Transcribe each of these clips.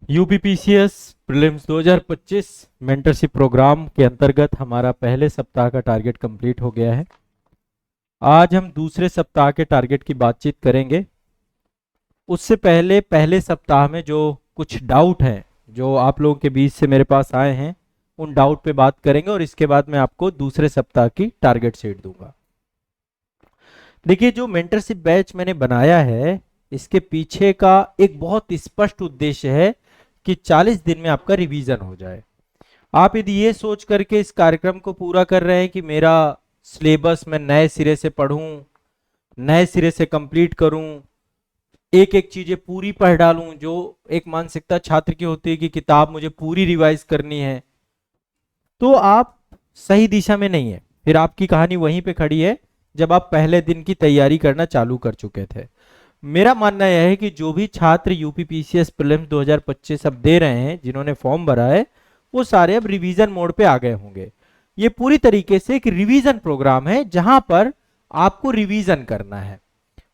UPPCS prelims 2025 mentorship programme के अंतर्गत हमारा पहले सप्ताह का टारगेट कंप्लीट हो गया है। आज हम दूसरे सप्ताह के टारगेट की बातचीत करेंगे। उससे पहले पहले सप्ताह में जो कुछ डाउट हैं जो आप लोगों के बीच से मेरे पास आए हैं, उन डाउट पे बात करेंगे और इसके बाद मैं आपको दूसरे सप्ताह की टारगेट शीट दूंगा। देखिए, जो मेंटरशिप बैच मैंने बनाया है, इसके पीछे का एक बहुत स्पष्ट उद्देश्य है कि 40 दिन में आपका रिवीजन हो जाए। आप यदि ये सोच करके इस कार्यक्रम को पूरा कर रहे हैं कि मेरा सिलेबस मैं नए सिरे से पढ़ूं, नए सिरे से कंप्लीट करूं, एक एक चीजें पूरी पढ़ डालूं, जो एक मानसिकता छात्र की होती है कि किताब मुझे पूरी रिवाइज करनी है, तो आप सही दिशा में नहीं है। फिर आपकी कहानी वहीं पे खड़ी है जब आप पहले दिन की तैयारी करना चालू कर चुके थे। मेरा मानना यह है कि जो भी छात्र यूपीपीसीएस प्रीलिम्स 2025 अब दे रहे हैं, जिन्होंने फॉर्म भरा है, वो सारे अब रिवीजन मोड पे आ गए होंगे। ये पूरी तरीके से एक रिवीजन प्रोग्राम है जहां पर आपको रिवीजन करना है,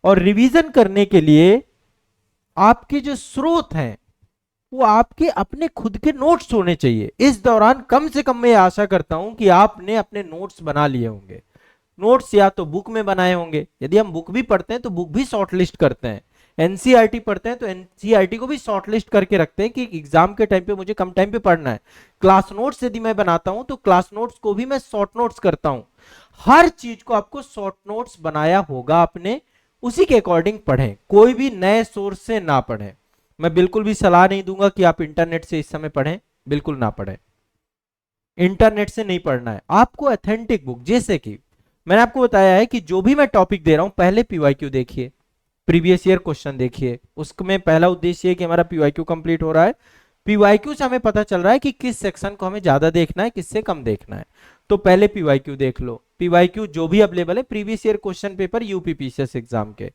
और रिवीजन करने के लिए आपके जो स्रोत हैं वो आपके अपने खुद के नोट्स होने चाहिए। इस दौरान कम से कम मैं आशा करता हूं कि आपने अपने नोट्स बना लिए होंगे। नोट्स या तो बुक में बनाए होंगे, यदि हम बुक भी पढ़ते हैं तो बुक भी शॉर्टलिस्ट करते हैं, एनसीईआरटी पढ़ते हैं तो एनसीईआरटी को भी शॉर्टलिस्ट करके रखते हैं कि एग्जाम के टाइम पे मुझे कम टाइम पे पढ़ना है। क्लास नोट्स यदि मैं बनाता हूं तो क्लास नोट्स को भी मैं शॉर्ट नोट्स करता हूं। हर चीज को आपको शॉर्ट नोट्स बनाया होगा आपने, उसी के अकॉर्डिंग पढ़ें, कोई भी नए सोर्स से ना पढ़ें। मैं बिल्कुल भी सलाह नहीं दूंगा कि आप इंटरनेट से इस समय पढ़ें, बिल्कुल ना पढ़ें। इंटरनेट से नहीं पढ़ना है आपको, ऑथेंटिक बुक। जैसे कि मैंने आपको बताया है कि जो भी मैं टॉपिक दे रहा हूं, पहले पीवाईक्यू देखिए, प्रीवियस ईयर क्वेश्चन देखिए। उसमें पहला उद्देश्य है कि हमारा पीवाईक्यू कंप्लीट हो रहा है। पीवाईक्यू से हमें पता चल रहा है कि किस सेक्शन को हमें ज्यादा देखना है, किससे कम देखना है। तो पहले पीवाईक्यू देख लो। पीवाईक्यू जो भी अवेलेबल है previous year question paper UPPCS exam के।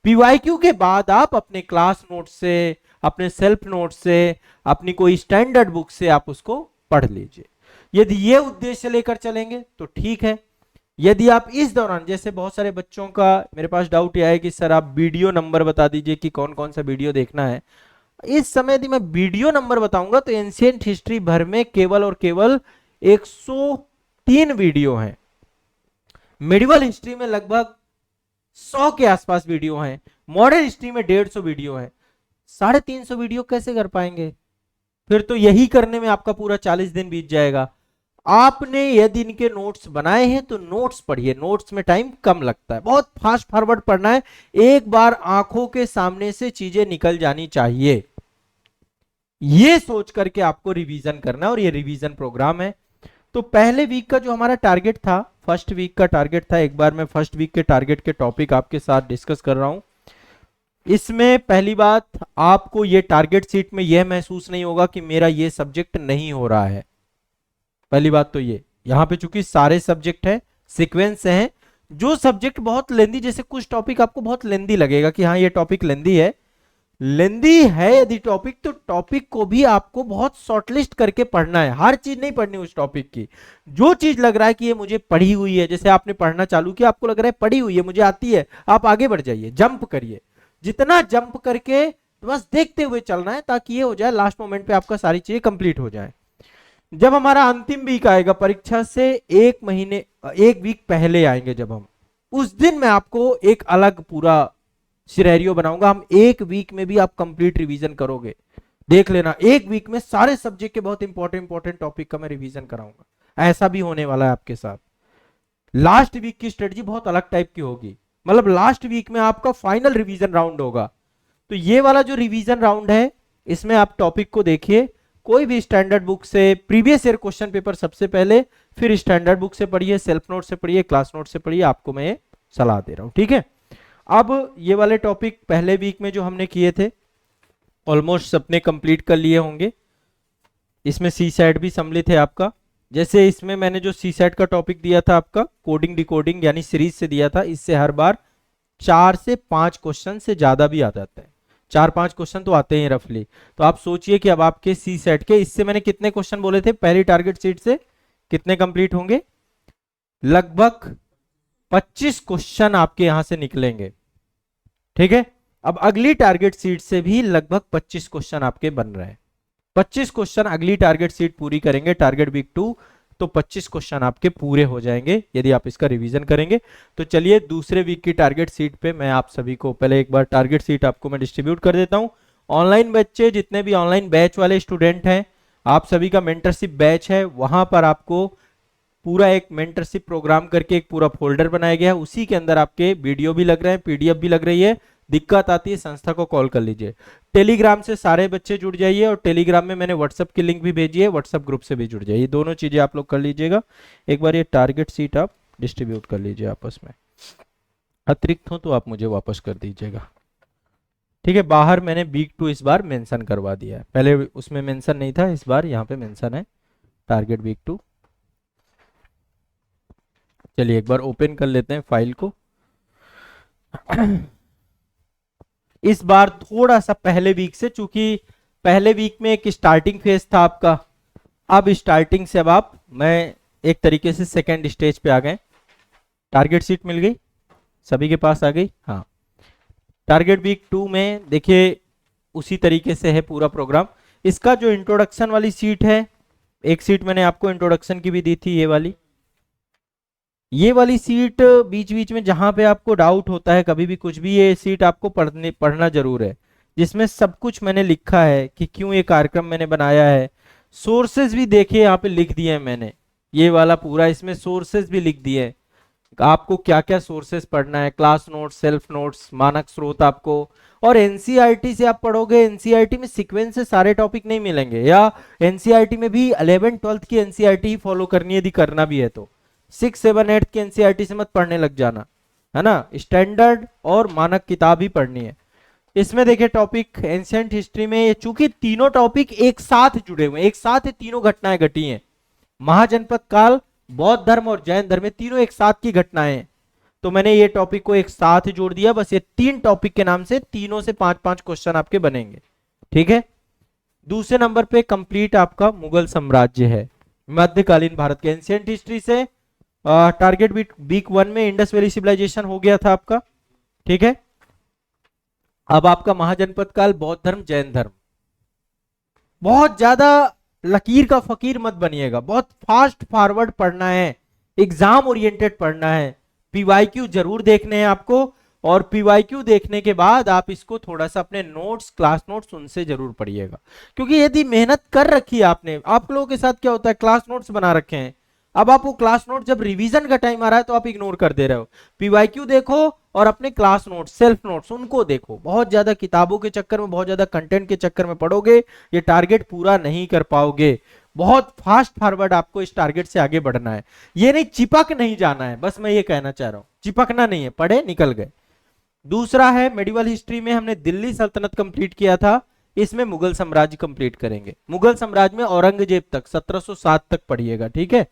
पीवाईक्यू के बाद आप अपने क्लास नोट से, अपने सेल्फ नोट से, अपनी कोई स्टैंडर्ड बुक से आप उसको पढ़ लीजिए। यदि ये उद्देश्य लेकर चलेंगे तो ठीक है। यदि आप इस दौरान, जैसे बहुत सारे बच्चों का मेरे पास डाउट यह है कि सर आप वीडियो नंबर बता दीजिए कि कौन कौन सा वीडियो देखना है। इस समय यदि मैं वीडियो नंबर बताऊंगा तो एंशिएंट हिस्ट्री भर में केवल और केवल 103 वीडियो हैं। मेडिवल हिस्ट्री में लगभग 100 के आसपास वीडियो हैं। मॉडर्न हिस्ट्री में 150 वीडियो हैं। 350 वीडियो कैसे कर पाएंगे? फिर तो यही करने में आपका पूरा 40 दिन बीत जाएगा। आपने यदि इनके नोट्स बनाए हैं तो नोट्स पढ़िए, नोट्स में टाइम कम लगता है, बहुत फास्ट फॉरवर्ड पढ़ना है, एक बार आंखों के सामने से चीजें निकल जानी चाहिए। ये सोच करके आपको रिवीजन करना है, और ये रिवीजन प्रोग्राम है। तो पहले वीक का जो हमारा टारगेट था, फर्स्ट वीक का टारगेट था, एक बार मैं फर्स्ट वीक के टारगेट के टॉपिक आपके साथ डिस्कस कर रहा हूं। इसमें पहली बात, आपको ये टारगेट शीट में यह महसूस नहीं होगा कि मेरा ये सब्जेक्ट नहीं हो रहा है। पहली बात तो ये, यहां पे चूंकि सारे सब्जेक्ट है, सीक्वेंस है, जो सब्जेक्ट बहुत लेंदी, जैसे कुछ टॉपिक आपको बहुत लेंदी लगेगा कि हाँ ये टॉपिक लेंदी है, लेंदी है यदि टॉपिक, तो टॉपिक को भी आपको बहुत शॉर्टलिस्ट करके पढ़ना है। हर चीज नहीं पढ़नी उस टॉपिक की। जो चीज लग रहा है कि ये मुझे पढ़ी हुई है, जैसे आपने पढ़ना चालू किया, आपको लग रहा है पढ़ी हुई है, मुझे आती है, आप आगे बढ़ जाइए, जंप करिए। जितना जंप करके बस देखते हुए चलना है, ताकि ये हो जाए लास्ट मोमेंट पे आपका सारी चीजें कंप्लीट हो जाए। जब हमारा अंतिम वीक आएगा परीक्षा से एक महीने, एक वीक पहले आएंगे जब हम, उस दिन मैं आपको एक अलग पूरा सिनेरियो बनाऊंगा। हम एक वीक में भी आप कंप्लीट रिवीजन करोगे, देख लेना, एक वीक में सारे सब्जेक्ट के बहुत इंपॉर्टेंट टॉपिक का मैं रिवीजन कराऊंगा। ऐसा भी होने वाला है आपके साथ। लास्ट वीक की स्ट्रेटजी बहुत अलग टाइप की होगी, मतलब लास्ट वीक में आपका फाइनल रिवीजन राउंड होगा। तो ये वाला जो रिवीजन राउंड है, इसमें आप टॉपिक को देखिए, कोई भी स्टैंडर्ड बुक से प्रीवियस ईयर क्वेश्चन पेपर सबसे पहले, फिर स्टैंडर्ड बुक से पढ़िए, सेल्फ नोट से पढ़िए, क्लास नोट से पढ़िए। आपको मैं ये सलाह दे रहा हूं, ठीक है। अब ये वाले टॉपिक पहले वीक में जो हमने किए थे ऑलमोस्ट सबने कंप्लीट कर लिए होंगे। इसमें सी सेट भी सम्मिलित है आपका। जैसे इसमें मैंने जो सी सेट का टॉपिक दिया था आपका, कोडिंग डिकोडिंग यानी सीरीज से दिया था, इससे हर बार 4 से 5 क्वेश्चन से ज्यादा भी आ जाता है। 4-5 क्वेश्चन तो आते हैं रफली। तो आप सोचिए कि अब आपके सी सेट के, इससे मैंने कितने क्वेश्चन बोले थे पहली टारगेट शीट से, कितने कंप्लीट होंगे? लगभग 25 क्वेश्चन आपके यहां से निकलेंगे, ठीक है। अब अगली टारगेट शीट से भी लगभग 25 क्वेश्चन आपके बन रहे हैं। 25 क्वेश्चन अगली टारगेट सीट पूरी करेंगे, टारगेट वीक 2, तो 25 क्वेश्चन आपके पूरे हो जाएंगे यदि आप इसका रिवीजन करेंगे। तो चलिए दूसरे वीक की टारगेट सीट पे मैं आप सभी को पहले एक बार टारगेट सीट आपको मैं डिस्ट्रीब्यूट कर देता हूं। ऑनलाइन बच्चे जितने भी ऑनलाइन बैच वाले स्टूडेंट हैं, आप सभी का मेंटरशिप बैच है, वहां पर आपको पूरा एक मेंटरशिप प्रोग्राम करके एक पूरा फोल्डर बनाया गया है, उसी के अंदर आपके वीडियो भी लग रहे हैं, पीडीएफ भी लग रही है। दिक्कत आती है संस्था को कॉल कर लीजिए। टेलीग्राम से सारे बच्चे जुड़ जाइए और टेलीग्राम में मैंने व्हाट्सएप की लिंक भी भेजी है, व्हाट्सएप ग्रुप से भी जुड़ जाइए, दोनों चीजें आप लोग कर लीजिएगा। एक बार ये टारगेट सीट आप डिस्ट्रीब्यूट कर लीजिए आपस में, अतिरिक्त हो तो आप मुझे वापस कर दीजिएगा, ठीक है। बाहर मैंने वीक 2 इस बार मेंशन करवा दिया है, पहले उसमें मेंशन नहीं था, इस बार यहाँ पे मेंशन है टारगेट वीक 2। चलिए एक बार ओपन कर लेते हैं फाइल को। इस बार थोड़ा सा पहले वीक से, चूंकि पहले वीक में एक स्टार्टिंग फेज था आपका, अब स्टार्टिंग से अब आप मैं एक तरीके से सेकेंड स्टेज पे आ गए। टारगेट सीट मिल गई सभी के पास, आ गई, हाँ। टारगेट वीक 2 में देखिए उसी तरीके से है पूरा प्रोग्राम। इसका जो इंट्रोडक्शन वाली सीट है, एक सीट मैंने आपको इंट्रोडक्शन की भी दी थी, ये वाली सीट बीच बीच में जहां पे आपको डाउट होता है कभी भी कुछ भी, ये सीट आपको पढ़ना जरूर है, जिसमें सब कुछ मैंने लिखा है कि क्यों ये कार्यक्रम मैंने बनाया है। सोर्सेज भी देखिए यहाँ पे लिख दिए हैं मैंने, ये वाला पूरा इसमें सोर्सेज भी लिख दिए हैं, आपको क्या क्या सोर्सेज पढ़ना है, क्लास नोट्स, सेल्फ नोट्स, मानक स्रोत आपको। और एनसीईआरटी से आप पढ़ोगे, एनसीईआरटी में सीक्वेंस से सारे टॉपिक नहीं मिलेंगे, या एनसीईआरटी में भी 11 12 की एनसीईआरटी ही फॉलो करनी है, यदि करना भी है तो 6 7 8 की एनसीईआरटी से मत पढ़ने लग जाना, है ना। स्टैंडर्ड और मानक किताब ही पढ़नी है। इसमें देखिए टॉपिक एंशिएंट हिस्ट्री में, चूंकि तीनों टॉपिक एक साथ जुड़े हुए हैं, एक साथ तीनों घटनाएं घटी हैं, महाजनपद काल, बौद्ध धर्म और जैन धर्म में तीनों एक साथ की घटनाएं हैं, तो मैंने ये टॉपिक को एक साथ जोड़ दिया। बस ये 3 टॉपिक के नाम से तीनों से 5-5 क्वेश्चन आपके बनेंगे, ठीक है। दूसरे नंबर पे कंप्लीट आपका मुगल साम्राज्य है, मध्यकालीन भारत के एंशिएंट हिस्ट्री से। टारगेट वीक 1 में इंडस वैली सिविलाइजेशन हो गया था आपका, ठीक है। अब आपका महाजनपद काल, बौद्ध धर्म, जैन धर्म। बहुत ज्यादा लकीर का फकीर मत बनिएगा, बहुत फास्ट फॉरवर्ड पढ़ना है, एग्जाम ओरिएंटेड पढ़ना है। पीवाईक्यू जरूर देखने हैं आपको, और पीवाईक्यू देखने के बाद आप इसको थोड़ा सा अपने नोट्स, क्लास नोट्स उनसे जरूर पढ़िएगा, क्योंकि यदि मेहनत कर रखी है आपने, आप लोगों के साथ क्या होता है, क्लास नोट्स बना रखे हैं, अब आप वो क्लास नोट जब रिवीजन का टाइम आ रहा है तो आप इग्नोर कर दे रहे हो। पीवाईक्यू देखो और अपने क्लास नोट्स, सेल्फ नोट्स उनको देखो। बहुत ज्यादा किताबों के चक्कर में, बहुत ज्यादा कंटेंट के चक्कर में पढ़ोगे, ये टारगेट पूरा नहीं कर पाओगे। बहुत फास्ट फॉरवर्ड आपको इस टारगेट से आगे बढ़ना है, ये नहीं चिपक नहीं जाना है, बस मैं ये कहना चाह रहा हूं, चिपकना नहीं है, पढ़े निकल गए। दूसरा है मेडिवल हिस्ट्री में हमने दिल्ली सल्तनत कंप्लीट किया था, इसमें मुगल साम्राज्य कंप्लीट करेंगे। मुगल साम्राज्य में औरंगजेब तक 1707 तक पढ़िएगा, ठीक है।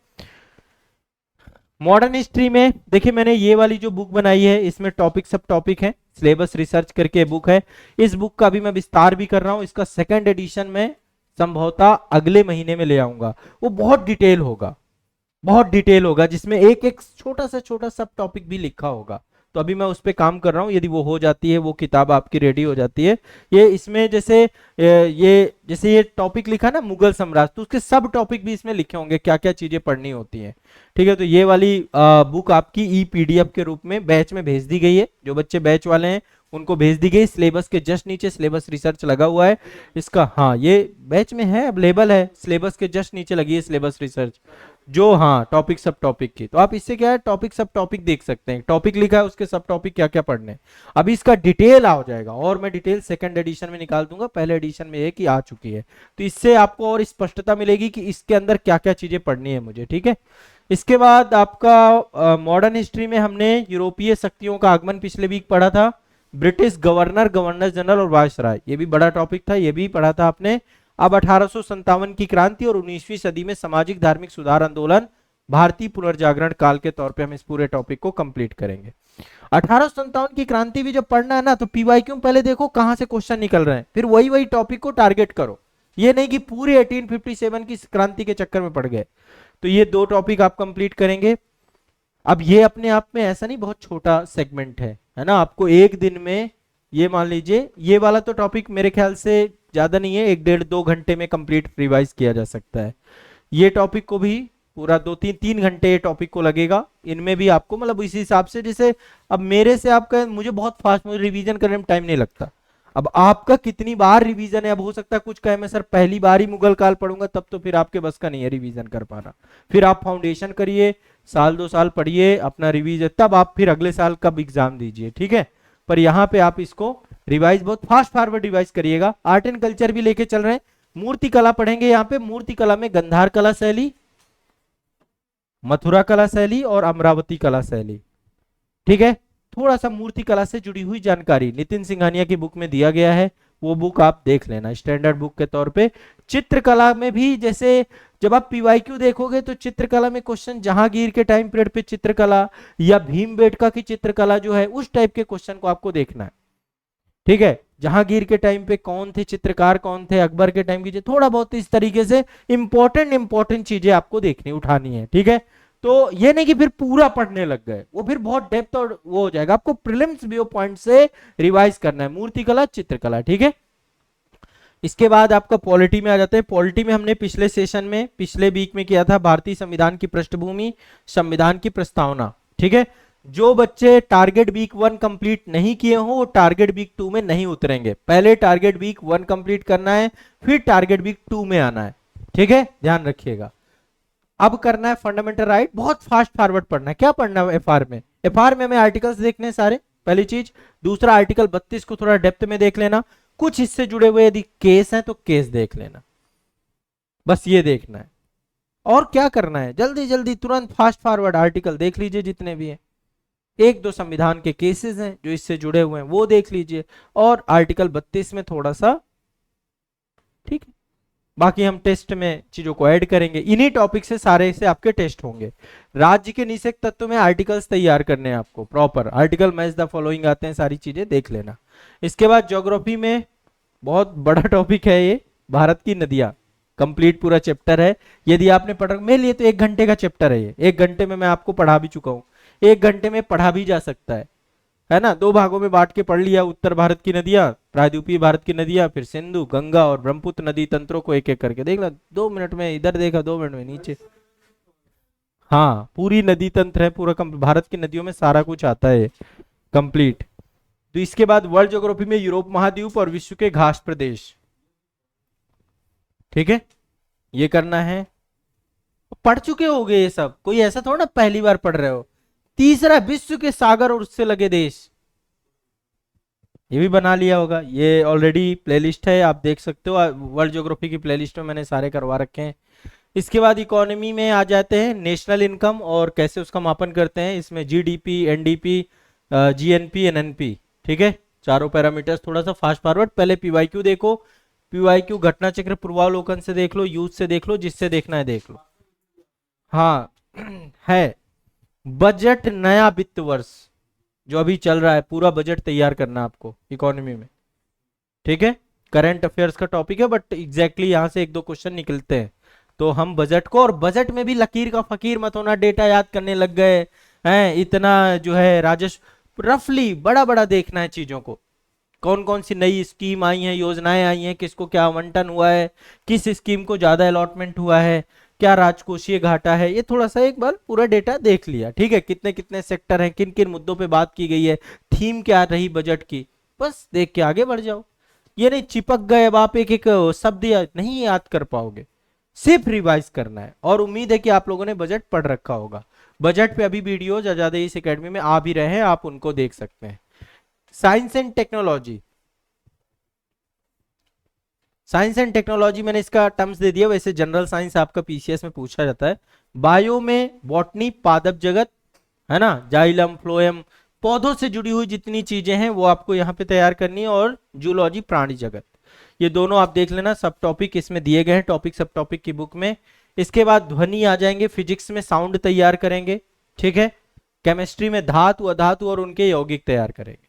मॉडर्न हिस्ट्री में देखिए मैंने ये वाली जो बुक बनाई है, इसमें टॉपिक सब टॉपिक है, सिलेबस रिसर्च करके बुक है। इस बुक का भी मैं विस्तार भी कर रहा हूं, इसका सेकंड एडिशन में संभवतः अगले महीने में ले आऊंगा। वो बहुत डिटेल होगा, बहुत डिटेल होगा, जिसमें एक एक छोटा सा सब टॉपिक भी लिखा होगा। तो अभी मैं उस पर काम कर रहा हूँ, यदि वो हो जाती है, वो किताब आपकी रेडी हो जाती है, ये इसमें जैसे ये टॉपिक लिखा ना मुगल साम्राज्य, तो उसके सब टॉपिक भी इसमें लिखे होंगे, क्या क्या चीजें पढ़नी होती हैं, ठीक है। तो ये वाली बुक आपकी ई पीडीएफ के रूप में बैच में भेज दी गई है, जो बच्चे बैच वाले हैं उनको भेज दी गई। सिलेबस के जस्ट नीचे सिलेबस रिसर्च लगा हुआ है इसका, हाँ ये बैच में है, अवेलेबल है, सिलेबस के जस्ट नीचे लगी है सिलेबस रिसर्च, जो हाँ टॉपिक सब टॉपिक की। तो आप इससे क्या है, टॉपिक सब टॉपिक देख सकते हैं, टॉपिक लिखा है उसके सब टॉपिक क्या क्या पढ़ने हैं। अभी इसका डिटेल आ जाएगा, और मैं डिटेल सेकंड एडिशन में निकाल दूंगा, पहले एडिशन में ये कि आ चुकी है, तो इससे आपको और स्पष्टता मिलेगी कि इसके अंदर क्या क्या चीजें पढ़नी है मुझे, ठीक है। इसके बाद आपका मॉडर्न हिस्ट्री में हमने यूरोपीय शक्तियों का आगमन पिछले वीक पढ़ा था, ब्रिटिश गवर्नर, गवर्नर जनरल और वायसराय, ये भी बड़ा टॉपिक था, ये भी पढ़ा था आपने। अब 1857 की क्रांति और 19वीं सदी में सामाजिक धार्मिक सुधार आंदोलन, भारतीय पुनर्जागरण काल के तौर पे हम इस पूरे टॉपिक को कंप्लीट करेंगे। 1857 की क्रांति भी जब पढ़ना है ना, तो पीवाईक्यू पहले देखो कहां से क्वेश्चन निकल रहे हैं, फिर वही टॉपिक को टारगेट करो, ये नहीं कि पूरे 1857 की क्रांति के चक्कर में पड़ गए। तो ये 2 टॉपिक आप कंप्लीट करेंगे। अब ये अपने आप में ऐसा नहीं बहुत छोटा सेगमेंट है ना, आपको एक दिन में ये मान लीजिए ये वाला तो टॉपिक मेरे ख्याल से ज्यादा नहीं है, 1 डेढ़ 2 घंटे में कंप्लीट रिवाइज किया जा सकता है। ये टॉपिक को भी पूरा 2 3 3 घंटे ये टॉपिक को लगेगा। इनमें भी आपको मतलब इसी हिसाब से, जैसे अब मेरे से आपका, मुझे बहुत फास्ट, मुझे रिवीजन करने में टाइम नहीं लगता। अब आपका कितनी बार रिवीजन है, अब हो सकता है कुछ कहे मैं सर पहली बार ही मुगल काल पढ़ूंगा, तब तो फिर आपके बस का नहीं है रिवीजन कर पाना। फिर आप फाउंडेशन करिए, 1 2 साल पढ़िए अपना रिवीजन, तब आप फिर अगले साल कब एग्जाम दीजिए, ठीक है। पर यहाँ पे आप इसको रिवाइज बहुत फास्ट फॉरवर्ड रिवाइज करिएगा। आर्ट एंड कल्चर भी लेके चल रहे हैं, मूर्ति कला पढ़ेंगे। यहाँ पे मूर्ति कला में गंधार कला शैली, मथुरा कला शैली और अमरावती कला शैली, ठीक है। थोड़ा सा मूर्ति कला से जुड़ी हुई जानकारी नितिन सिंघानिया की बुक में दिया गया है, वो बुक आप देख लेना स्टैंडर्ड बुक के तौर पे। चित्रकला में भी जैसे जब आप पीवाईक्यू देखोगे तो चित्रकला में क्वेश्चन जहांगीर के टाइम पीरियड पे चित्रकला या भीमबेटका की चित्रकला जो है उस टाइप के क्वेश्चन को आपको देखना है, ठीक है। जहांगीर के टाइम पे कौन थे चित्रकार, कौन थे अकबर के टाइम की, थोड़ा बहुत इस तरीके से इंपॉर्टेंट चीजें आपको देखनी उठानी है, ठीक है। तो ये नहीं कि फिर पूरा पढ़ने लग गए, वो फिर बहुत डेप्थ और वो हो जाएगा। आपको प्रीलिम्स व्यू पॉइंट से रिवाइज करना है मूर्तिकला चित्रकला, ठीक है। इसके बाद आपका पॉलिटी में आ जाते हैं। पॉलिटी में हमने पिछले सेशन में पिछले वीक में किया था भारतीय संविधान की पृष्ठभूमि, संविधान की प्रस्तावना, ठीक है। जो बच्चे टारगेट वीक 1 कंप्लीट नहीं किए हो वो टारगेट वीक 2 में नहीं उतरेंगे। पहले टारगेट वीक 1 कंप्लीट करना है, फिर टारगेट वीक 2 में आना है, ठीक है, ध्यान रखिएगा। अब करना है फंडामेंटल राइट, बहुत फास्ट फॉरवर्ड पढ़ना है। क्या पढ़ना है एफआर में? एफआर में हमें आर्टिकल्स देखने हैं सारे, पहली चीज। दूसरा, आर्टिकल 32 को थोड़ा डेप्थ में देख लेना, कुछ इससे जुड़े हुए यदि केस हैं तो केस देख लेना, बस ये देखना है। और क्या करना है, जल्दी जल्दी तुरंत फास्ट फॉरवर्ड आर्टिकल देख लीजिए जितने भी हैं। 1 2 संविधान के केसेस हैं जो इससे जुड़े हुए हैं वो देख लीजिए, और आर्टिकल 32 में थोड़ा सा, ठीक है। बाकी हम टेस्ट में चीजों को ऐड करेंगे, इन्हीं टॉपिक से सारे से आपके टेस्ट होंगे। राज्य के निषेध तत्व में आर्टिकल्स तैयार करने हैं आपको, proper article match the following आते हैं, सारी चीजें देख लेना। इसके बाद ज्योग्राफी में बहुत बड़ा टॉपिक है ये, भारत की नदियां, कंप्लीट पूरा चैप्टर है। यदि आपने पढ़, मेरे लिए तो 1 घंटे का चैप्टर है ये, 1 घंटे में मैं आपको पढ़ा भी चुका हूँ, 1 घंटे में पढ़ा भी जा सकता है ना। 2 भागों में बांट के पढ़ लिया, उत्तर भारत की नदियां, प्रायद्वीपीय भारत की नदियां, फिर सिंधु, गंगा और ब्रह्मपुत्र नदी तंत्रों को एक एक करके देख ला। 2 मिनट में इधर देखा, 2 मिनट में नीचे। हाँ, पूरी नदी तंत्र है पूरा, भारत की नदियों में सारा कुछ आता है कंप्लीट। तो इसके बाद वर्ल्ड ज्योग्राफी में यूरोप महाद्वीप और विश्व के घास प्रदेश, ठीक है, ये करना है। पढ़ चुके होगे ये सब, कोई ऐसा थोड़ा ना पहली बार पढ़ रहे हो। तीसरा, विश्व के सागर और उससे लगे देश, ये भी बना लिया होगा, ये ऑलरेडी प्लेलिस्ट है, आप देख सकते हो। वर्ल्ड ज्योग्राफी की प्लेलिस्ट में मैंने सारे करवा रखे हैं। इसके बाद इकोनॉमी में आ जाते हैं, नेशनल इनकम और कैसे उसका मापन करते हैं, इसमें जीडीपी, एनडीपी, जीएनपी, एनएनपी, ठीक है, चारों पैरामीटर्स। थोड़ा सा फास्ट फॉरवर्ड, पहले पीवाईक्यू देखो, पीवाईक्यू घटना चक्र पूर्वावलोकन से देख लो, यूज से देख लो, जिससे देखना है देख लो। हाँ है, बजट नया वित्त वर्ष जो अभी चल रहा है, पूरा बजट तैयार करना आपको इकोनॉमी में, ठीक है। करंट अफेयर्स का टॉपिक है, बट एग्जैक्टली यहाँ से 1 2 क्वेश्चन निकलते हैं। तो हम बजट को, और बजट में भी लकीर का फकीर मत होना, डेटा याद करने लग गए हैं, इतना जो है राजस्व रफली बड़ा बड़ा देखना है चीजों को। कौन कौन सी नई स्कीम आई हैं, योजनाएं आई हैं, किसको क्या आवंटन हुआ है, किस स्कीम को ज्यादा अलॉटमेंट हुआ है, क्या राजकोषीय घाटा है, ये थोड़ा सा एक बार पूरा डेटा देख लिया, ठीक है। कितने कितने सेक्टर हैं, किन किन मुद्दों पे बात की गई है, थीम क्या रही बजट की, बस देख के आगे बढ़ जाओ। ये नहीं चिपक गए, अब आप एक एक शब्द नहीं याद कर पाओगे, सिर्फ रिवाइज करना है। और उम्मीद है कि आप लोगों ने बजट पढ़ रखा होगा। बजट पे अभी वीडियोज आजाद इस एकेडमी में आ भी रहे हैं, आप उनको देख सकते हैं। Science and technology, science and technology मैंने इसका टर्म्स दे दिया, वैसे जनरल साइंस आपका पीसीएस में पूछा जाता है। बायो में बॉटनी, पादप जगत, है ना, जाइलम, फ्लोएम, पौधों से जुड़ी हुई जितनी चीजें हैं वो आपको यहाँ पे तैयार करनी है, और जूलॉजी, प्राणी जगत, ये दोनों आप देख लेना। सब टॉपिक इसमें दिए गए हैं, टॉपिक सब टॉपिक की बुक में। इसके बाद ध्वनि आ जाएंगे, फिजिक्स में साउंड तैयार करेंगे, ठीक है। केमिस्ट्री में धातु, अधातु और उनके यौगिक तैयार करेंगे।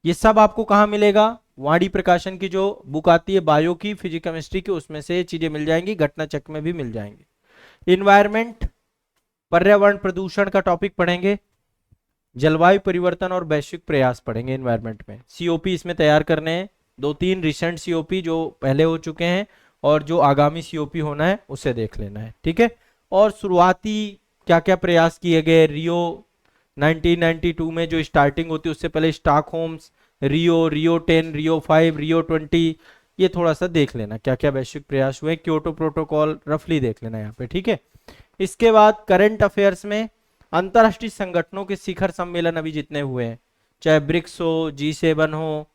ये सब आपको कहाँ मिलेगा? वाणी प्रकाशन की जो बुक आती है बायो की, फिजिक्स केमिस्ट्री की, उसमें से चीजें मिल जाएंगी, घटना चक्र में भी मिल जाएंगे। इन्वायरमेंट, पर्यावरण प्रदूषण का टॉपिक पढ़ेंगे, जलवायु परिवर्तन और वैश्विक प्रयास पढ़ेंगे एनवायरनमेंट में। सीओपी इसमें तैयार करने हैं, 2-3 रिसेंट सीओपी जो पहले हो चुके हैं और जो आगामी सीओपी होना है उसे देख लेना है, ठीक है। और शुरुआती क्या क्या प्रयास किए गए, रियो 1992 में जो स्टार्टिंग होती है, उससे पहले स्टॉकहोम्स, रियो 10, रियो 5, रियो 20, ये थोड़ा सा देख लेना क्या क्या वैश्विक प्रयास हुए। क्योटो प्रोटोकॉल रफली देख लेना यहाँ पे, ठीक है। इसके बाद करंट अफेयर्स में अंतरराष्ट्रीय संगठनों के शिखर सम्मेलन अभी जितने हुए हैं, चाहे ब्रिक्स हो, G7 हो,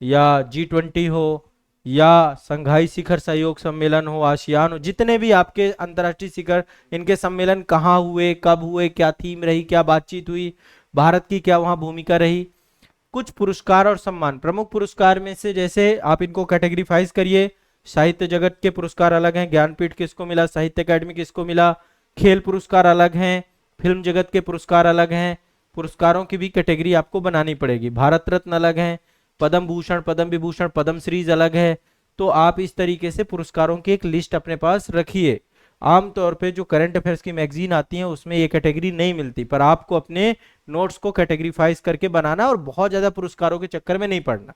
या G20 हो, या संघाई शिखर सहयोग सम्मेलन हो, आसियान हो, जितने भी आपके अंतरराष्ट्रीय शिखर, इनके सम्मेलन कहाँ हुए, कब हुए, क्या थीम रही, क्या बातचीत हुई, भारत की क्या वहां भूमिका रही। कुछ पुरस्कार और सम्मान, प्रमुख पुरस्कार में से जैसे आप इनको कैटेगरीफाइज करिए, साहित्य जगत के पुरस्कार अलग हैं, ज्ञानपीठ किसको मिला, साहित्य अकादमी किसको मिला, खेल पुरस्कार अलग हैं, फिल्म जगत के पुरस्कार अलग हैं, पुरस्कारों की भी कैटेगरी आपको बनानी पड़ेगी, भारत रत्न अलग हैं, पद्म भूषण, पद्म विभूषण, पद्म श्रीज अलग है। तो आप इस तरीके से पुरस्कारों की एक लिस्ट अपने पास रखिए। आमतौर पे जो करंट अफेयर्स की मैगजीन आती है उसमें ये कैटेगरी नहीं मिलती, पर आपको अपने नोट्स को कैटेगरीफाइज करके बनाना और बहुत ज्यादा पुरस्कारों के चक्कर में नहीं पड़ना,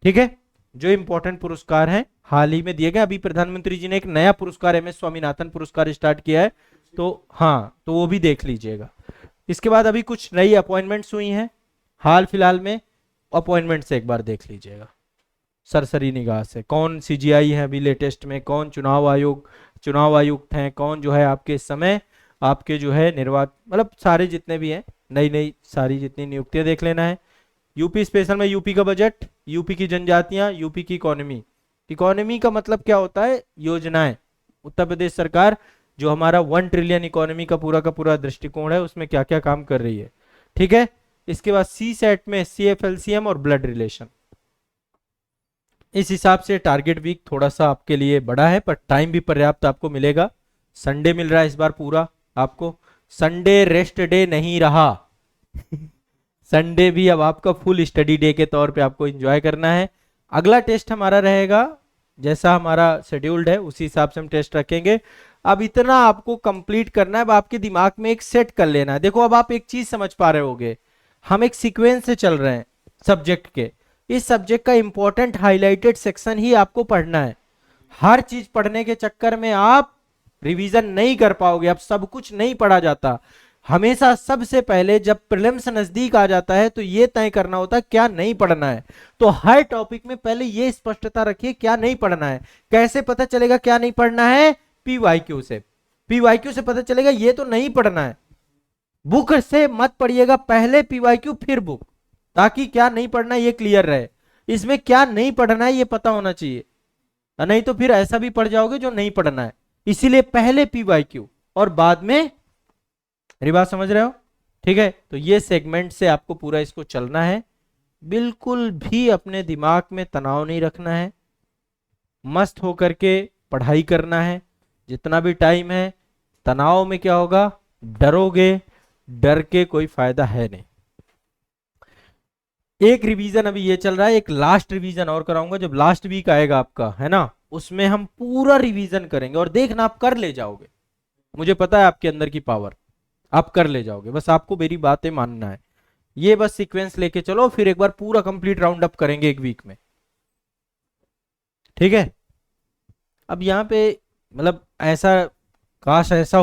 ठीक है। जो इंपॉर्टेंट पुरस्कार हैं हाल ही में दिए गए, अभी प्रधानमंत्री जी ने एक नया पुरस्कार MS स्वामीनाथन पुरस्कार स्टार्ट किया है, तो हाँ, तो वो भी देख लीजिएगा। इसके बाद अभी कुछ नई अपॉइंटमेंट्स हुई हैं हाल फिलहाल में, अपॉइंटमेंट से एक बार देख लीजिएगा सरसरी निगाह से, कौन CGI है अभी लेटेस्ट में, कौन चुनाव आयुक्त हैं, कौन जो है आपके इस समय आपके जो है मतलब सारे जितने भी हैं नई सारी जितनी नियुक्तियां देख लेना है। यूपी स्पेशल में यूपी का बजट, यूपी की जनजातियां, यूपी की इकोनॉमी का मतलब क्या होता है, योजनाएं। उत्तर प्रदेश सरकार जो हमारा 1 ट्रिलियन इकोनॉमी का पूरा दृष्टिकोण है उसमें क्या क्या काम कर रही है, ठीक है। इसके बाद CSET में CFLCM और ब्लड रिलेशन। इस हिसाब से टारगेट वीक थोड़ा सा आपके लिए बड़ा है, पर टाइम भी पर्याप्त आपको मिलेगा। संडे मिल रहा है इस बार पूरा आपको, संडे रेस्ट डे नहीं रहा संडे भी अब आपका फुल स्टडी डे के तौर पे आपको एंजॉय करना है। अगला टेस्ट हमारा रहेगा, जैसा हमारा शेड्यूल्ड है उसी हिसाब से हम टेस्ट रखेंगे। अब इतना आपको कंप्लीट करना है, अब आपके दिमाग में एक सेट कर लेना है। देखो अब आप एक चीज समझ पा रहे होगे, हम एक सीक्वेंस से चल रहे हैं सब्जेक्ट के, इस सब्जेक्ट का इंपॉर्टेंट हाईलाइटेड सेक्शन ही आपको पढ़ना है। हर चीज पढ़ने के चक्कर में आप रिवीजन नहीं कर पाओगे, अब सब कुछ नहीं पढ़ा जाता। हमेशा सबसे पहले जब प्रीलिम्स नजदीक आ जाता है तो ये तय करना होता है क्या नहीं पढ़ना है। तो हर टॉपिक में पहले ये स्पष्टता रखिए क्या नहीं पढ़ना है। कैसे पता चलेगा क्या नहीं पढ़ना है, PYQ से, PYQ से पता चलेगा ये तो नहीं पढ़ना है। बुक से मत पढ़िएगा, पहले PYQ फिर बुक, ताकि क्या नहीं पढ़ना ये क्लियर रहे। इसमें क्या नहीं पढ़ना है ये पता होना चाहिए, नहीं तो फिर ऐसा भी पढ़ जाओगे जो नहीं पढ़ना है। इसीलिए पहले PYQ और बाद में, मेरी बात समझ रहे हो, ठीक है। तो ये सेगमेंट से आपको पूरा इसको चलना है, बिल्कुल भी अपने दिमाग में तनाव नहीं रखना है, मस्त होकर के पढ़ाई करना है। जितना भी टाइम है, तनाव में क्या होगा, डरोगे, डर के कोई फायदा है नहीं। एक रिवीजन अभी ये चल रहा है, एक लास्ट रिवीजन और कराऊंगा जब लास्ट वीक आएगा आपका, है ना, उसमें हम पूरा रिवीजन करेंगे और देखना आप कर ले जाओगे। मुझे पता है आपके अंदर की पावर, आप कर ले जाओगे, बस आपको मेरी बातें मानना है। ये बस सीक्वेंस लेके चलो, फिर एक बार पूरा कंप्लीट राउंड अप करेंगे एक वीक में, ठीक है। अब यहाँ पे मतलब ऐसा, काश ऐसा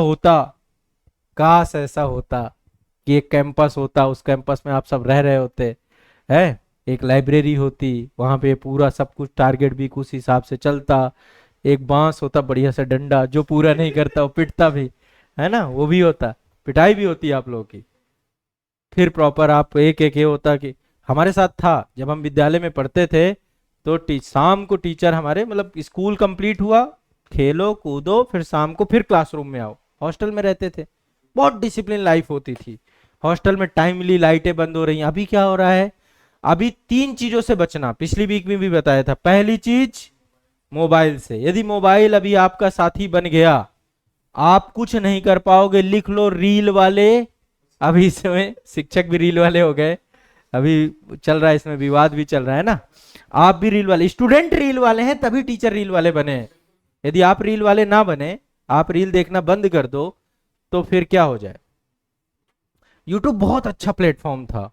होता कि एक कैंपस होता, उस कैंपस में आप सब रह रहे होते है, एक लाइब्रेरी होती, वहां पे पूरा सब कुछ टारगेट भी उस हिसाब से चलता, एक बांस होता बढ़िया सा डंडा, जो पूरा नहीं करता वो पिटता भी, है ना, वो भी होता, पिटाई भी होती आप लोगों की। फिर प्रॉपर आप एक ये होता कि हमारे साथ था जब हम विद्यालय में पढ़ते थे, तो शाम को टीचर हमारे, मतलब स्कूल कंप्लीट हुआ, खेलो कूदो, फिर शाम को फिर क्लासरूम में आओ। हॉस्टल में रहते थे, बहुत डिसिप्लिन लाइफ होती थी। हॉस्टल में टाइमली लाइटें बंद हो रही हैं। अभी क्या हो रहा है, अभी 3 चीजों से बचना, पिछली वीक में भी बताया था। पहली चीज मोबाइल से, यदि मोबाइल अभी आपका साथी बन गया, आप कुछ नहीं कर पाओगे। लिख लो रील वाले, अभी इसमें शिक्षक भी रील वाले हो गए, अभी चल रहा है, इसमें विवाद भी चल रहा है ना। आप भी रील वाले, स्टूडेंट रील वाले हैं तभी टीचर रील वाले बने हैं। यदि आप रील वाले ना बने, आप रील देखना बंद कर दो, तो फिर क्या हो जाए, यूट्यूब बहुत अच्छा प्लेटफॉर्म था,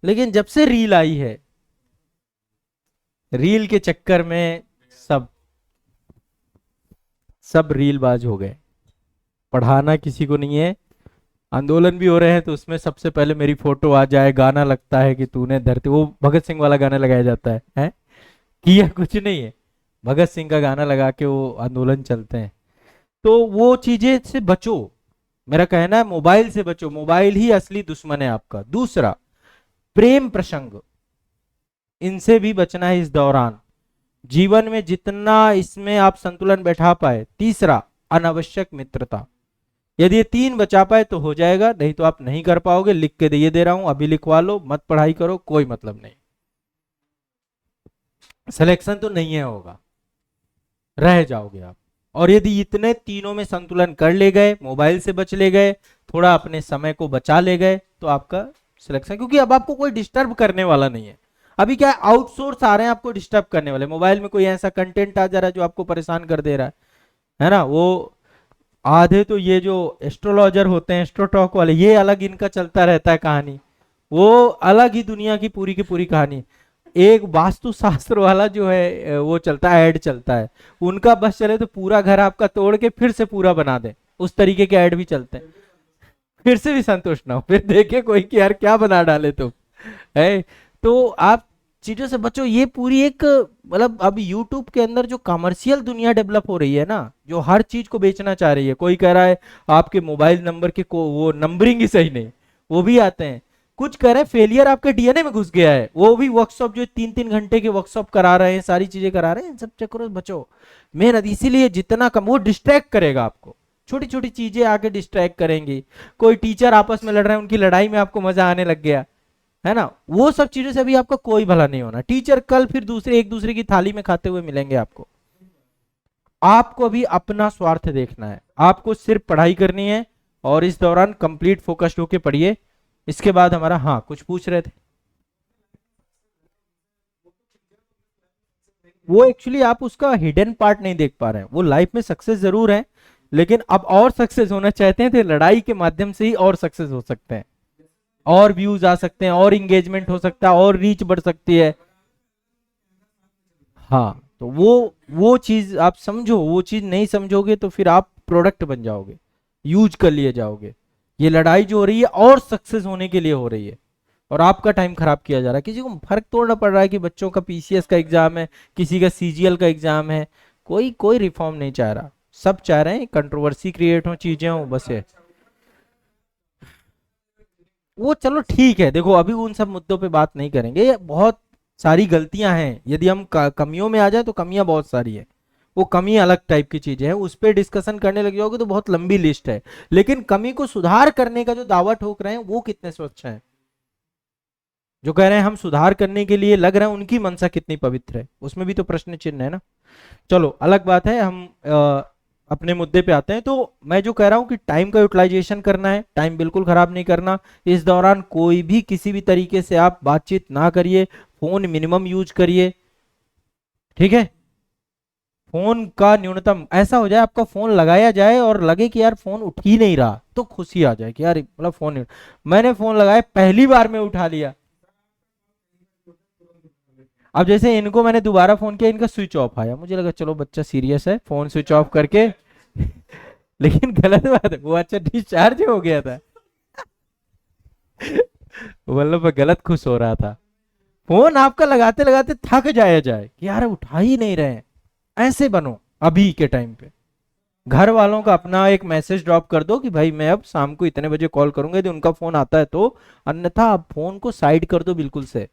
लेकिन जब से रील आई है, रील के चक्कर में सब सब रीलबाज हो गए। पढ़ाना किसी को नहीं है। आंदोलन भी हो रहे हैं तो उसमें सबसे पहले मेरी फोटो आ जाए, गाना लगता है कि तूने धरती, वो भगत सिंह वाला गाना लगाया जाता है? किया कुछ नहीं है, भगत सिंह का गाना लगा के वो आंदोलन चलते हैं। तो वो चीजें से बचो, मेरा कहना है मोबाइल से बचो, मोबाइल ही असली दुश्मन है आपका। दूसरा, प्रेम प्रसंग, इनसे भी बचना है इस दौरान, जीवन में जितना इसमें आप संतुलन बैठा पाए। तीसरा, अनावश्यक मित्रता, यदि ये तीन बचा पाए तो हो जाएगा, नहीं तो आप नहीं कर पाओगे। लिख के ये दे रहा हूं, अभी लिखवा लो, मत पढ़ाई करो, कोई मतलब नहीं, सिलेक्शन तो नहीं है होगा, रह जाओगे आप। और यदि इतने तीनों में संतुलन कर ले गए, मोबाइल से बच ले गए, थोड़ा अपने समय को बचा ले गए, तो आपका सिलेक्शन, क्योंकि अब आपको कोई डिस्टर्ब करने वाला नहीं है। अभी क्या है, आउटसोर्स आ रहे हैं आपको डिस्टर्ब करने वाले, मोबाइल में कोई ऐसा कंटेंट आ जा रहा है जो आपको परेशान कर दे रहा है ना। वो आधे तो ये जो एस्ट्रोलॉजर होते हैं, एस्ट्रोटॉक वाले, ये अलग इनका चलता रहता है कहानी, वो अलग ही दुनिया की पूरी कहानी। एक वास्तु शास्त्र वाला जो है वो चलता है, ऐड चलता है, उनका बस चले तो पूरा घर आपका तोड़ के फिर से पूरा बना दे, उस तरीके के ऐड भी चलते हैं। फिर से भी संतुष्ट ना हो, फिर देखे कोई कि यार क्या बना डाले तुम, है। तो आप चीजों से बचो। ये पूरी एक, मतलब अब यूट्यूब के अंदर जो कमर्शियल दुनिया डेवलप हो रही है ना, जो हर चीज को बेचना चाह रही है, कोई कह रहा है आपके मोबाइल नंबर के को वो नंबरिंग ही सही नहीं, वो भी आते हैं। कुछ कह रहे हैं फेलियर आपके डीएनए में घुस गया है, वो भी वर्कशॉप जो 3-3 घंटे के वर्कशॉप करा रहे हैं, सारी चीजें करा रहे हैं, इन सब चक्करों से बचो। मेहनत इसीलिए जितना कम, वो डिस्ट्रैक्ट करेगा आपको, छोटी छोटी चीजें आके डिस्ट्रैक्ट करेंगी। कोई टीचर आपस में लड़ रहे हैं, उनकी लड़ाई में आपको मजा आने लग गया, है ना। वो सब चीजों से अभी आपका कोई भला नहीं होना। टीचर कल फिर दूसरे एक दूसरे की थाली में खाते हुए मिलेंगे आपको। आपको अभी अपना स्वार्थ देखना है, आपको सिर्फ पढ़ाई करनी है, और इस दौरान कंप्लीट फोकस्ड होके पढ़िए। इसके बाद हमारा, हाँ कुछ पूछ रहे थे, वो एक्चुअली आप उसका हिडन पार्ट नहीं देख पा रहे हैं। वो लाइफ में सक्सेस जरूर है, लेकिन अब और सक्सेस होना चाहते हैं तो लड़ाई के माध्यम से ही और सक्सेस हो सकते हैं, और व्यूज आ सकते हैं, और इंगेजमेंट हो सकता है, और रीच बढ़ सकती है। हाँ, तो वो चीज आप समझो, वो चीज नहीं समझोगे तो फिर आप प्रोडक्ट बन जाओगे, यूज कर लिए जाओगे। ये लड़ाई जो हो रही है और सक्सेस होने के लिए हो रही है, और आपका टाइम खराब किया जा रहा है। किसी को फर्क तोड़ना पड़ रहा है कि बच्चों का पीसीएस का एग्जाम है, किसी का सीजीएल का एग्जाम है, कोई कोई रिफॉर्म नहीं चाह रहा, सब चाह रहे हैं कंट्रोवर्सी क्रिएट हो, चीजें हो, बस है। वो चलो ठीक है, देखो अभी उन सब मुद्दों पे बात नहीं करेंगे, ये बहुत सारी गलतियां हैं। यदि हम कमियों में आ जाए तो कमियां बहुत सारी है, वो कमी अलग टाइप की चीजें हैं, उस पर डिस्कशन करने लग जाओगे तो बहुत लंबी लिस्ट है। लेकिन कमी को सुधार करने का जो दावा ठोक रहे हैं वो कितने स्वच्छ हैं, जो कह रहे हैं हम सुधार करने के लिए लग रहे हैं, उनकी मनसा कितनी पवित्र है, उसमें भी तो प्रश्न चिन्ह है ना। चलो अलग बात है, हम अपने मुद्दे पे आते हैं। तो मैं जो कह रहा हूं कि टाइम का यूटिलाइजेशन करना है, टाइम बिल्कुल खराब नहीं करना। इस दौरान कोई भी किसी भी तरीके से आप बातचीत ना करिए, फोन मिनिमम यूज करिए, ठीक है। फोन का न्यूनतम, ऐसा हो जाए आपका फोन लगाया जाए और लगे कि यार फोन उठ ही नहीं रहा, तो खुशी आ जाए कि यार मतलब फोन नहीं, मैंने फोन लगाया पहली बार में उठा लिया। अब जैसे इनको मैंने दोबारा फोन किया, इनका स्विच ऑफ आया, मुझे लगा चलो बच्चा सीरियस है, फोन स्विच ऑफ करके लेकिन गलत बात है, वो अच्छा डिस्चार्ज हो गया था मतलब मैं गलत खुश हो रहा था। फोन आपका लगाते लगाते थक जाए कि यार उठा ही नहीं रहे हैं, ऐसे बनो अभी के टाइम पे। घर वालों का अपना एक मैसेज ड्रॉप कर दो कि भाई मैं अब शाम को इतने बजे कॉल करूंगा, यदि उनका फोन आता है तो, अन्यथा आप फोन को साइड कर दो बिल्कुल से।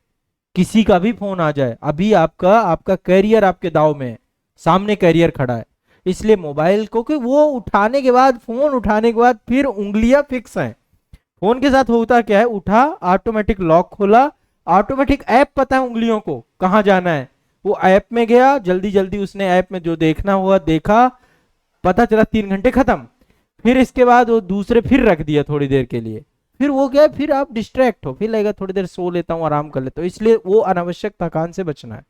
किसी का भी फोन आ जाए, अभी आपका आपका कैरियर आपके दाव में है, सामने कैरियर खड़ा है, इसलिए मोबाइल को, कि वो उठाने के बाद, फोन उठाने के बाद फिर उंगलियां फिक्स हैं। फोन के साथ होता क्या है, उठा, ऑटोमेटिक लॉक खोला, ऑटोमेटिक ऐप पता है उंगलियों को कहां जाना है, वो ऐप में गया, जल्दी जल्दी उसने ऐप में जो देखना हुआ देखा, पता चला 3 घंटे खत्म। फिर इसके बाद वो दूसरे फिर रख दिया थोड़ी देर के लिए, फिर वो क्या है, फिर आप डिस्ट्रैक्ट हो, फिर लगेगा थोड़ी देर सो लेता हूँ, आराम कर लेता हूँ। इसलिए वो अनावश्यक थकान से बचना है,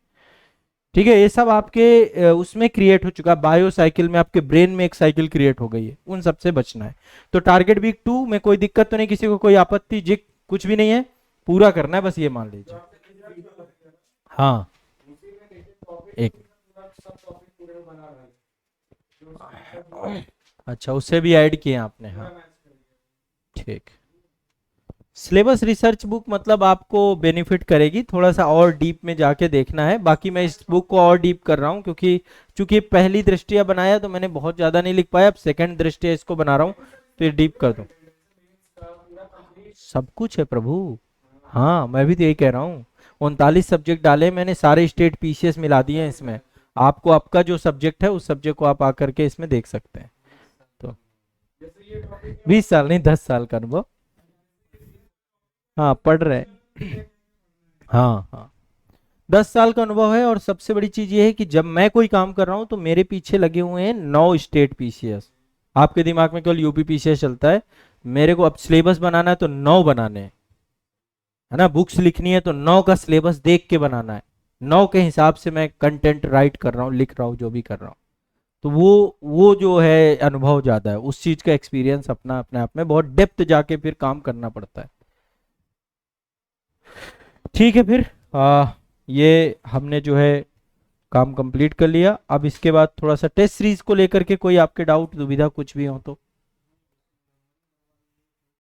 ठीक है, ये सब आपके उसमें क्रिएट हो चुका है, बायो साइकिल में आपके ब्रेन में एक साइकिल क्रिएट हो गई है, उन सबसे बचना है। तो टारगेट वीक 2 में कोई दिक्कत तो नहीं, किसी को कोई आपत्ति जिक कुछ भी नहीं है, पूरा करना है बस, ये मान लीजिए। हाँ एक, अच्छा उससे भी ऐड किए आपने, हाँ ठीक। सिलेबस रिसर्च बुक मतलब आपको बेनिफिट करेगी, थोड़ा सा और डीप में जाके देखना है। बाकी मैं इस बुक को और डीप कर रहा हूँ, क्योंकि चूंकि पहली दृष्टिया बनाया तो मैंने बहुत ज्यादा नहीं लिख पाया, अब सेकंड दृष्टिया इसको बना रहा हूँ, तो ये डीप कर दूं। सब कुछ है प्रभु, हाँ मैं भी तो यही कह रहा हूँ। 39 सब्जेक्ट डाले मैंने, सारे स्टेट पीसीएस मिला दिए हैं इसमें। आपको आपका जो सब्जेक्ट है उस सब्जेक्ट को आप आकर के इसमें देख सकते हैं। तो 20 साल नहीं, 10 साल का अनुभव। हाँ पढ़ रहे हैं। हाँ हाँ, 10 साल का अनुभव है। और सबसे बड़ी चीज ये है कि जब मैं कोई काम कर रहा हूं तो मेरे पीछे लगे हुए हैं 9 स्टेट पीसीएस। आपके दिमाग में केवल यूपी पीसीएस चलता है, मेरे को अब सिलेबस बनाना है तो 9 बनाने हैं, है ना। बुक्स लिखनी है तो 9 का सिलेबस देख के बनाना है, 9 के हिसाब से मैं कंटेंट राइट कर रहा हूँ, लिख रहा हूँ, जो भी कर रहा हूँ। तो वो जो है अनुभव ज्यादा है, उस चीज का एक्सपीरियंस अपना अपने आप में बहुत डेप्थ जाके फिर काम करना पड़ता है। ठीक है फिर ये हमने जो है काम कंप्लीट कर लिया। अब इसके बाद थोड़ा सा टेस्ट सीरीज को लेकर के कोई आपके डाउट दुविधा कुछ भी हो तो